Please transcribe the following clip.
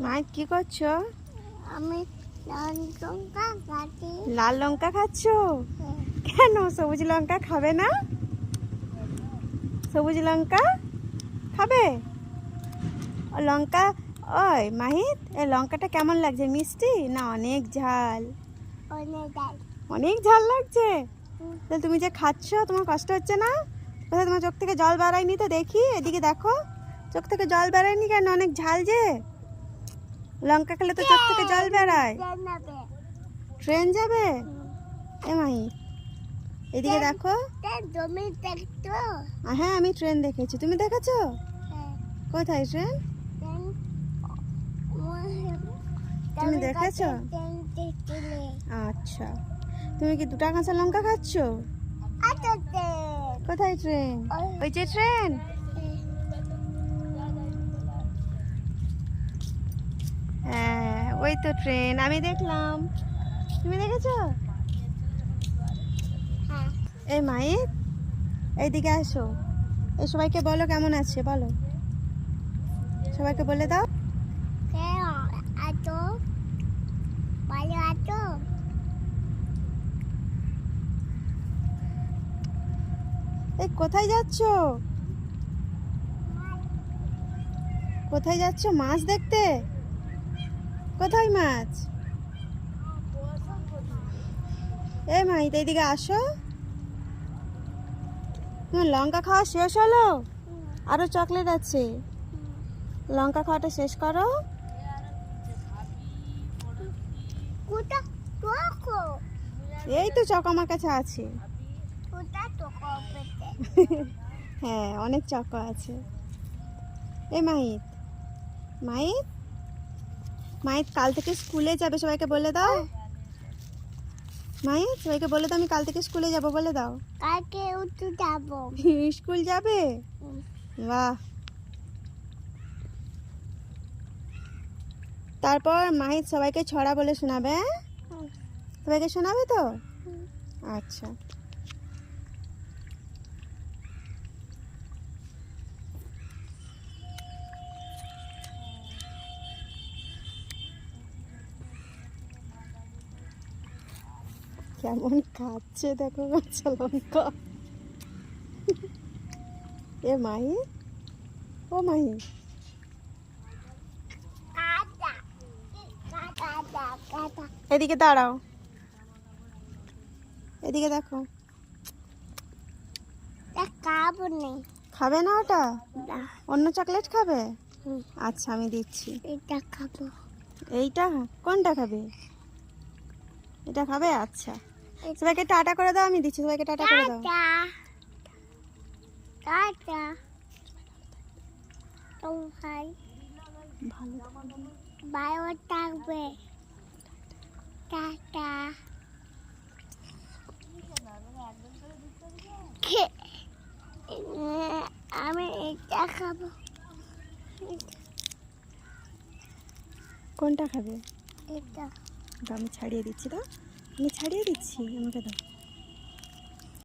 মায়ের কি করছো? আমি লাল লঙ্কা খাচ্ছি। লাল লঙ্কা খাচ্ছো? কেন সবুজ লঙ্কা খাবে না? সবুজ লঙ্কা খাবে? ও লঙ্কা, ওই মাহিত এই লঙ্কাটা কেমন লাগছে, মিষ্টি না অনেক ঝাল? অনেক ঝাল লাগছে। তাহলে তুমি যে খাচ্ছ তোমার কষ্ট হচ্ছে না? কোথায় তোমার চোখ থেকে জল বেরায়নি তো দেখি, এদিকে দেখো, চোখ থেকে জল বেরায়নি কেন? অনেক ঝাল যে। লঙ্কা খেলে তো চোখ থেকে জল বেরায়। ট্রেন যাবে? এ মাহি এদিকে দেখো। হ্যাঁ আমি ট্রেন দেখেছি, তুমি দেখেছো? কোথায় ট্রেন? তুমি দেখেছো? আচ্ছা, তুমি কি 2টা কাঁচা লঙ্কা খাচ্ছ? কোথায় ট্রেন? ওই যে ট্রেন। হ্যাঁ ওই তো ট্রেন, আমি দেখলাম। তুমি দেখেছো? এই মাইক এইদিকে আসো, এই সবাইকে বলো কেমন আছে বলো, সবাইকে বলে দাও। এই কোথায় যাচ্ছ? কোথায় যাচ্ছ? মাছ দেখতে? কোথায় মাছ? এ মাই এইদিকে আসো। তোমার লঙ্কা খাওয়া শেষ হলো? আরো চকলেট আছে, লঙ্কা খাওয়াটা শেষ করো। এই তো চক আমার কাছে আছে। হ্যাঁ অনেক চক আছে। এ মাহিত, মাহিত, মাহিত কাল থেকে স্কুলে যাবে, সবাইকে বলে দাও। মাহিত সবাইকে বলে দাও আমি কাল থেকে স্কুলে যাব, বলে দাও। কালকে উঠে যাব। স্কুল যাবে? বাহ। তারপর মাহিত সবাইকে ছড়া বলে শোনাবে। সবাইকে শোনাবে তো? আচ্ছা। কেমন খাচ্ছে দেখো কাঁচা লঙ্কা। এ মাহি, ও মাহি, এদিকে দাঁড়াও, এদিকে দেখো। খাবে না ওটা? অন্য চকলেট খাবে? আচ্ছা আমি দিচ্ছি। এটা খাবো। এইটা? কোনটা খাবে? এটা খাবে? আচ্ছা সবাইকে টাটা করে দাও, আমি দিচ্ছি, সবাইকে টাটা করে দাও। টাটা। ভালো ভালো থাকবে। টাটা। আমি এটা খাবো। কোনটা খাবে? এটা আমি ছাড়িয়ে দিচ্ছি, দাও আমি ছাড়িয়ে দিচ্ছি, আমাকে দাও।